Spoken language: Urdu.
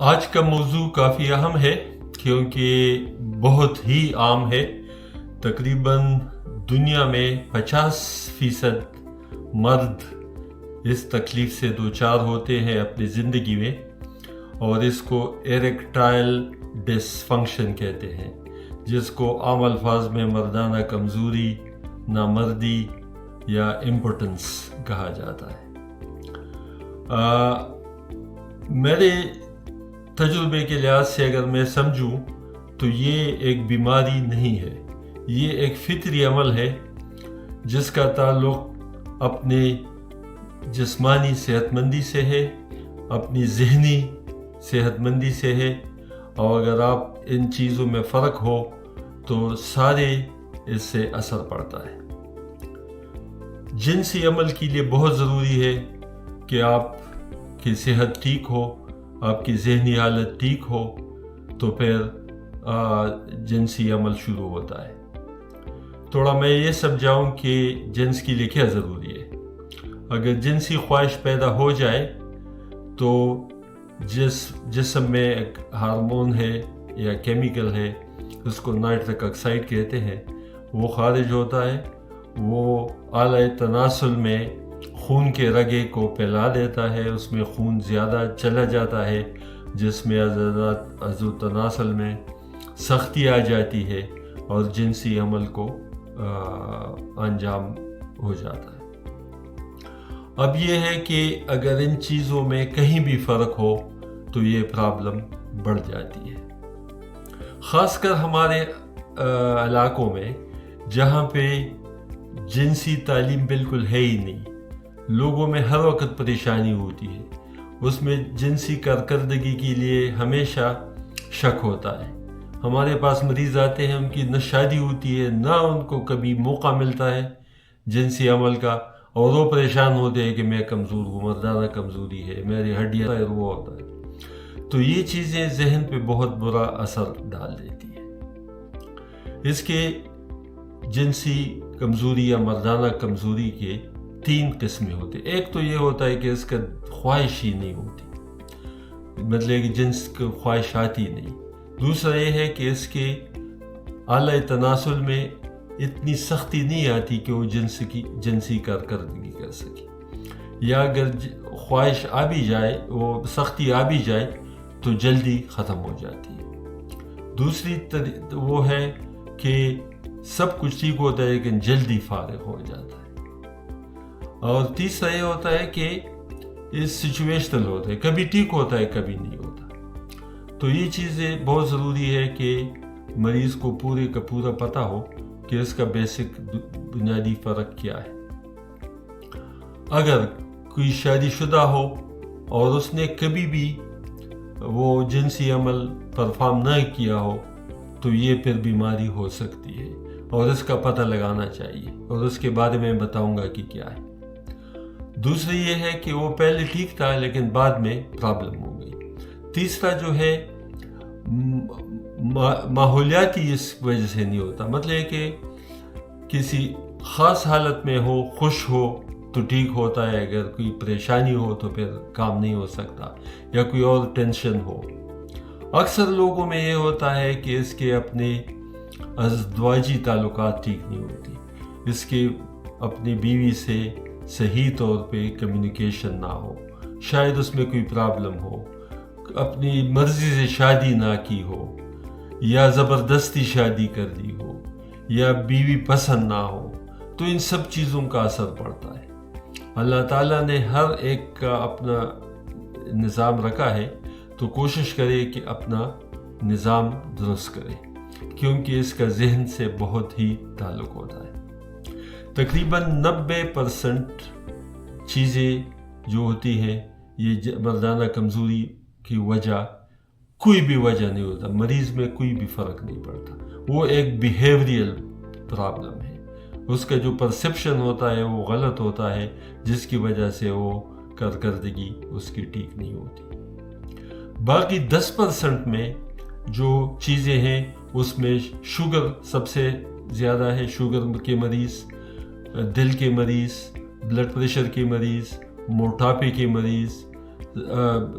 آج کا موضوع کافی اہم ہے کیونکہ بہت ہی عام ہے۔ تقریباً دنیا میں 50% مرد اس تکلیف سے دوچار ہوتے ہیں اپنی زندگی میں، اور اس کو ایریکٹائل ڈس فنکشن کہتے ہیں، جس کو عام الفاظ میں مردانہ کمزوری، نامردی یا امپوٹنس کہا جاتا ہے۔ میرے تجربے کے لحاظ سے اگر میں سمجھوں تو یہ ایک بیماری نہیں ہے، یہ ایک فطری عمل ہے جس کا تعلق اپنے جسمانی صحت مندی سے ہے، اپنی ذہنی صحت مندی سے ہے، اور اگر آپ ان چیزوں میں فرق ہو تو سارے اس سے اثر پڑتا ہے۔ جنسی عمل کے لیے بہت ضروری ہے کہ آپ کی صحت ٹھیک ہو، آپ کی ذہنی حالت ٹھیک ہو، تو پھر جنسی عمل شروع ہوتا ہے۔ تھوڑا میں یہ سمجھاؤں کہ جنس کے لیے کیا ضروری ہے۔ اگر جنسی خواہش پیدا ہو جائے تو جسم میں ایک ہارمون ہے یا کیمیکل ہے، اس کو نائٹرک آکسائڈ کہتے ہیں، وہ خارج ہوتا ہے، وہ اعلی تناسل میں خون کے رگے کو پھیلا دیتا ہے، اس میں خون زیادہ چلا جاتا ہے، جس میں عضو تناسل میں سختی آ جاتی ہے اور جنسی عمل کو انجام ہو جاتا ہے۔ اب یہ ہے کہ اگر ان چیزوں میں کہیں بھی فرق ہو تو یہ پرابلم بڑھ جاتی ہے، خاص کر ہمارے علاقوں میں جہاں پہ جنسی تعلیم بالکل ہے ہی نہیں، لوگوں میں ہر وقت پریشانی ہوتی ہے، اس میں جنسی کارکردگی کے لیے ہمیشہ شک ہوتا ہے۔ ہمارے پاس مریض آتے ہیں، ان کی نہ شادی ہوتی ہے، نہ ان کو کبھی موقع ملتا ہے جنسی عمل کا، اور وہ پریشان ہوتے ہیں کہ میں کمزور ہوں، مردانہ کمزوری ہے، میری ہڈیاں وہ ہوتا ہے۔ تو یہ چیزیں ذہن پہ بہت برا اثر ڈال دیتی ہیں۔ اس کے جنسی کمزوری یا مردانہ کمزوری کے 3 قسمیں ہوتے ہیں۔ ایک تو یہ ہوتا ہے کہ اس کا خواہش ہی نہیں ہوتی، مطلب کہ جنس کو خواہش آتی نہیں۔ دوسرا یہ ہے کہ اس کے اعلی تناسل میں اتنی سختی نہیں آتی کہ وہ جنسی کارکردگی کر سکے، یا اگر خواہش آ بھی جائے، وہ سختی آ بھی جائے تو جلدی ختم ہو جاتی ہے۔ دوسری وہ ہے کہ سب کچھ ٹھیک ہوتا ہے لیکن جلدی فارغ ہو جاتا ہے۔ اور تیسرا یہ ہوتا ہے کہ اس سچویشنل ہوتا ہے، کبھی ٹھیک ہوتا ہے کبھی نہیں ہوتا۔ تو یہ چیزیں بہت ضروری ہے کہ مریض کو پورے کا پورا پتہ ہو کہ اس کا بیسک بنیادی فرق کیا ہے۔ اگر کوئی شادی شدہ ہو اور اس نے کبھی بھی وہ جنسی عمل پرفارم نہ کیا ہو تو یہ پھر بیماری ہو سکتی ہے، اور اس کا پتہ لگانا چاہیے، اور اس کے بارے میں بتاؤں گا کہ کیا ہے۔ دوسری یہ ہے کہ وہ پہلے ٹھیک تھا لیکن بعد میں پرابلم ہو گئی۔ تیسرا جو ہے ماحولیاتی اس وجہ سے نہیں ہوتا، مطلب کہ کسی خاص حالت میں ہو، خوش ہو تو ٹھیک ہوتا ہے، اگر کوئی پریشانی ہو تو پھر کام نہیں ہو سکتا، یا کوئی اور ٹینشن ہو۔ اکثر لوگوں میں یہ ہوتا ہے کہ اس کے اپنے ازدواجی تعلقات ٹھیک نہیں ہوتی، اس کے اپنی بیوی سے صحیح طور پہ کمیونیکیشن نہ ہو، شاید اس میں کوئی پرابلم ہو، اپنی مرضی سے شادی نہ کی ہو، یا زبردستی شادی کر دی ہو، یا بیوی پسند نہ ہو، تو ان سب چیزوں کا اثر پڑتا ہے۔ اللہ تعالیٰ نے ہر ایک کا اپنا نظام رکھا ہے، تو کوشش کرے کہ اپنا نظام درست کرے، کیونکہ اس کا ذہن سے بہت ہی تعلق ہوتا ہے۔ تقریباً 90% چیزیں جو ہوتی ہیں یہ مردانہ کمزوری کی وجہ کوئی بھی وجہ نہیں ہوتا، مریض میں کوئی بھی فرق نہیں پڑتا، وہ ایک بیہیویئرل پرابلم ہے، اس کا جو پرسیپشن ہوتا ہے وہ غلط ہوتا ہے، جس کی وجہ سے وہ کارکردگی اس کی ٹھیک نہیں ہوتی۔ باقی 10% میں جو چیزیں ہیں اس میں شوگر سب سے زیادہ ہے، شوگر کے مریض، دل کے مریض، بلڈ پریشر کے مریض، موٹاپے کے مریض،